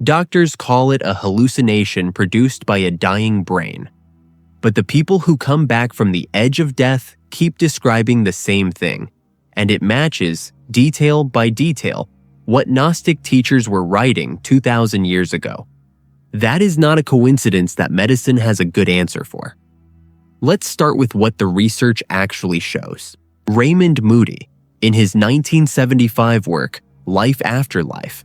Doctors call it a hallucination produced by a dying brain. But the people who come back from the edge of death keep describing the same thing, and it matches, detail by detail, what Gnostic teachers were writing 2,000 years ago. That is not a coincidence that medicine has a good answer for. Let's start with what the research actually shows. Raymond Moody, in his 1975 work, Life After Life,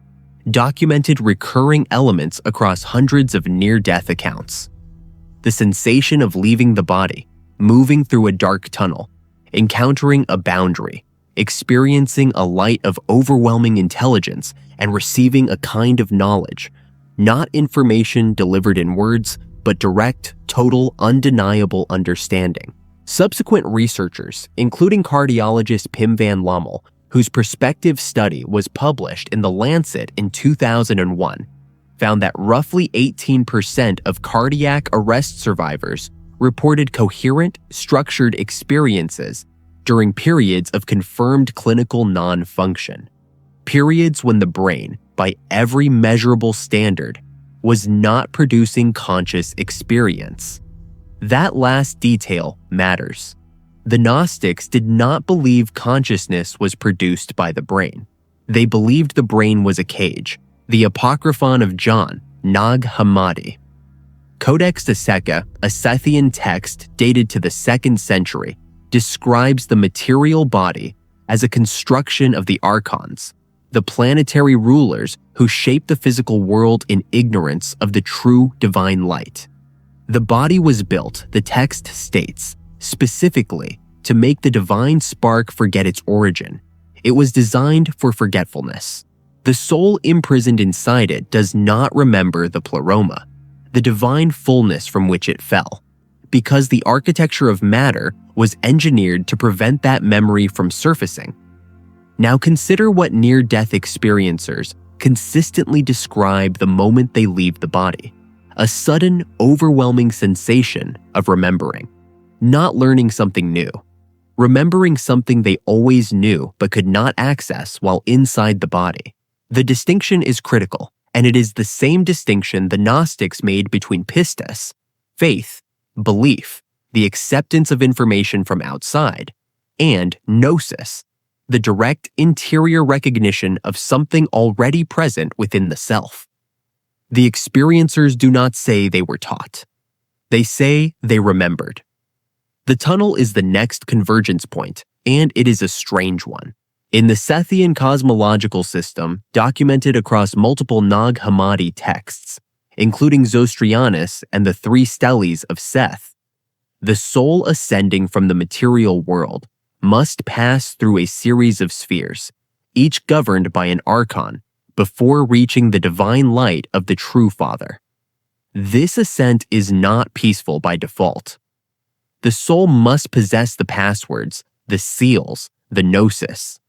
documented recurring elements across hundreds of near-death accounts. The sensation of leaving the body, moving through a dark tunnel, encountering a boundary, experiencing a light of overwhelming intelligence, and receiving a kind of knowledge, not information delivered in words, but direct, total, undeniable understanding. Subsequent researchers, including cardiologist Pim van Lommel, whose prospective study was published in the Lancet in 2001, found that roughly 18% of cardiac arrest survivors reported coherent, structured experiences during periods of confirmed clinical non-function, periods when the brain, by every measurable standard, was not producing conscious experience. That last detail matters. The Gnostics did not believe consciousness was produced by the brain. They believed the brain was a cage, the Apocryphon of John, Nag Hammadi. Codex, a Sethian text dated to the 2nd century, describes the material body as a construction of the Archons, the planetary rulers who shape the physical world in ignorance of the true divine light. The body was built, the text states, specifically to make the divine spark forget its origin. It was designed for forgetfulness. The soul imprisoned inside it does not remember the pleroma, the divine fullness from which it fell, because the architecture of matter was engineered to prevent that memory from surfacing. Now consider what near-death experiencers consistently describe the moment they leave the body: a sudden, overwhelming sensation of remembering, not learning something new, remembering something they always knew but could not access while inside the body. The distinction is critical, and it is the same distinction the Gnostics made between pistis, faith, belief, the acceptance of information from outside, and gnosis, the direct interior recognition of something already present within the self. The experiencers do not say they were taught. They say they remembered. The tunnel is the next convergence point, and it is a strange one. In the Sethian cosmological system, documented across multiple Nag Hammadi texts, including Zostrianus and the Three Steles of Seth, the soul ascending from the material world must pass through a series of spheres, each governed by an archon, before reaching the divine light of the true Father. This ascent is not peaceful by default. The soul must possess the passwords, the seals, the gnosis.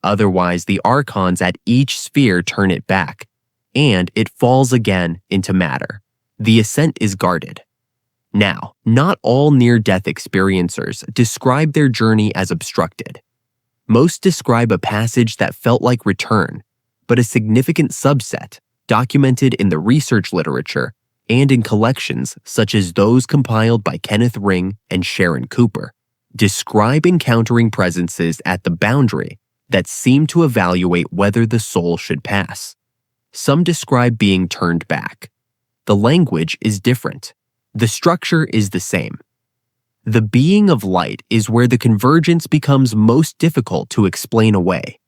Otherwise, the archons at each sphere turn it back, and it falls again into matter. The ascent is guarded. Now, not all near-death experiencers describe their journey as obstructed. Most describe a passage that felt like return, but a significant subset, documented in the research literature and in collections such as those compiled by Kenneth and Sharon, describe encountering presences at the boundary that seem to evaluate whether the soul should pass. Some describe being turned back. The language is different. The structure is the same. The being of light is where the convergence becomes most difficult to explain away.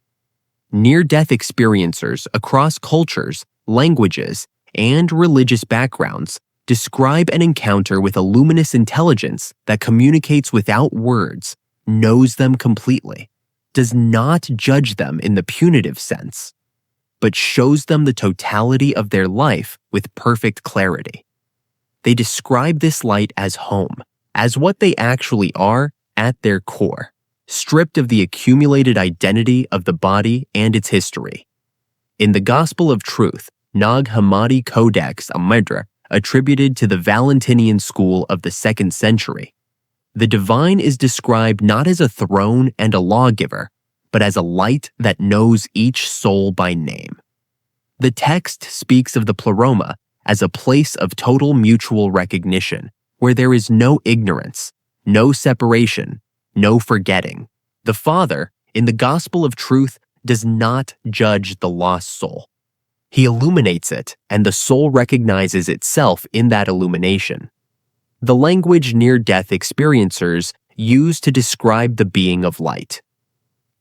Near-death experiencers across cultures, languages, and religious backgrounds describe an encounter with a luminous intelligence that communicates without words, knows them completely, does not judge them in the punitive sense, but shows them the totality of their life with perfect clarity. They describe this light as home, as what they actually are at their core, stripped of the accumulated identity of the body and its history. In the Gospel of Truth, Nag Hammadi Codex attributed to the Valentinian school of the 2nd century, the divine is described not as a throne and a lawgiver, but as a light that knows each soul by name. The text speaks of the pleroma as a place of total mutual recognition, where there is no ignorance, no separation, no forgetting. The Father, in the gospel of truth, does not judge the lost soul. He illuminates it, and the soul recognizes itself in that illumination. The language near-death experiencers use to describe the being of light.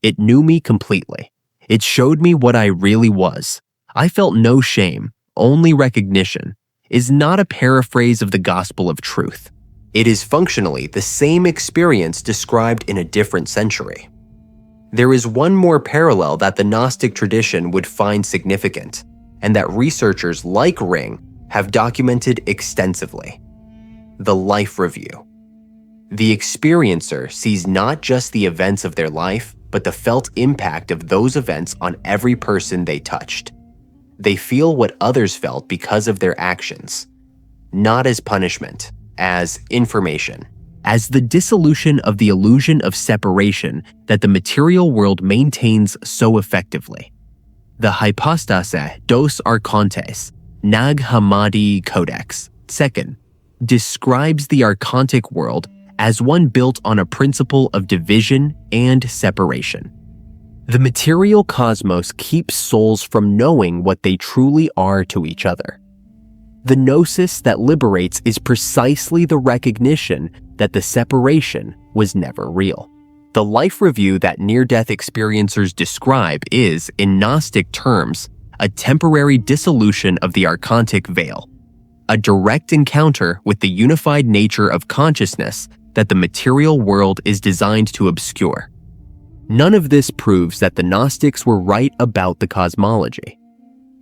It knew me completely. It showed me what I really was. I felt no shame, only recognition, is not a paraphrase of the gospel of truth. It is functionally the same experience described in a different century. There is one more parallel that the Gnostic tradition would find significant, and that researchers like Ring have documented extensively: the life review. The experiencer sees not just the events of their life, but the felt impact of those events on every person they touched. They feel what others felt because of their actions, not as punishment, as information, as the dissolution of the illusion of separation that the material world maintains so effectively. The Hypostasis dos Archontes, Nag Hammadi Codex, 2nd, describes the archontic world as one built on a principle of division and separation. The material cosmos keeps souls from knowing what they truly are to each other. The gnosis that liberates is precisely the recognition that the separation was never real. The life review that near-death experiencers describe is, in Gnostic terms, a temporary dissolution of the archontic veil, a direct encounter with the unified nature of consciousness that the material world is designed to obscure. None of this proves that the Gnostics were right about the cosmology.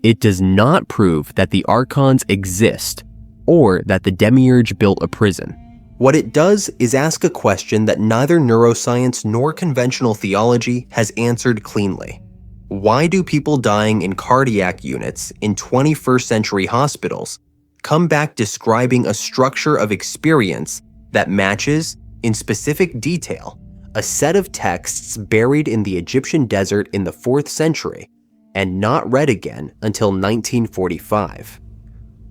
It does not prove that the Archons exist or that the Demiurge built a prison. What it does is ask a question that neither neuroscience nor conventional theology has answered cleanly. Why do people dying in cardiac units in 21st century hospitals come back describing a structure of experience that matches, in specific detail, a set of texts buried in the Egyptian desert in the 4th century and not read again until 1945?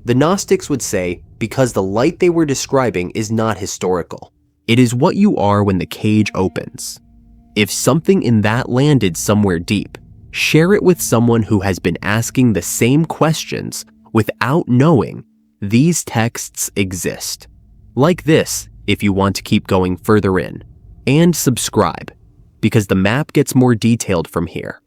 The Gnostics would say because the light they were describing is not historical. It is what you are when the cage opens. If something in that landed somewhere deep, share it with someone who has been asking the same questions without knowing these texts exist. Like this, if you want to keep going further in. And subscribe, because the map gets more detailed from here.